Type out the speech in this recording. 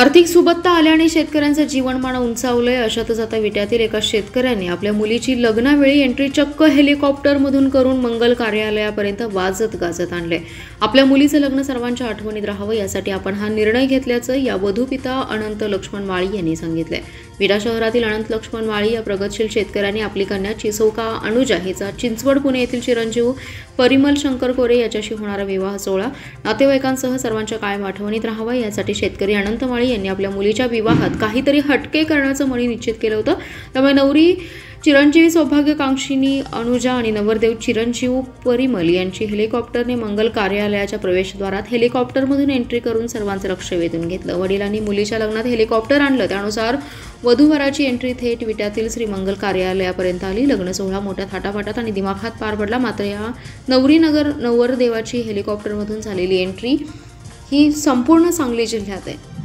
आर्थिक सुबत्ता आल्याने शेतकऱ्यांचं जीवनमान उंचावलंय. अशातच आता विट्यातील एका शेतकऱ्याने आपल्या मुलीची लग्नावेळी एंट्री चक्क हेलिकॉप्टरमधून करून मंगल कार्यालयापर्यंत वाजत गाजत आणले. आपल्या मुलीचं लग्न सर्वांच्या आठवणीत राहावं यासाठी आपण हा निर्णय घेतल्याचं या वधूपिता अनंत लक्ष्मण माळी यांनी सांगितलंय. विटा शहरातील अनंत लक्ष्मण माळी या प्रगतशील शेतकऱ्यांनी आपली कन्या चिसौका अनुजा हिचा चिंचवड पुणे येथील चिरंजीव परिमल शंकर कोरे याच्याशी होणारा विवाह सोहळा नातेवाईकांसह सर्वांच्या कायम आठवणीत राहावा यासाठी शेतकरी अनंत माळी यांनी आपल्या मुलीच्या विवाहात काहीतरी हटके करण्याचं मनी निश्चित केलं होतं. त्यामुळे नवरी चिरंजीवी सौभाग्यकांक्षिणी अनुजा आणि नवरदेव चिरंजीव परिमल यांची हेलिकॉप्टरने मंगल कार्यालयाच्या प्रवेशद्वारात हेलिकॉप्टरमधून एंट्री करून सर्वांचं लक्ष वेधून घेतलं. वडिलांनी मुलीच्या लग्नात हेलिकॉप्टर आणलं, त्यानुसार वधूवराची एंट्री थेट विट्यातील श्री मंगल कार्यालयापर्यंत आली. लग्न सोहळा मोठ्या थाटापाटात आणि दिमाखात पार पडला. मात्र या नवरदेवाची हेलिकॉप्टरमधून झालेली एंट्री ही संपूर्ण सांगली जिल्ह्यात आहे.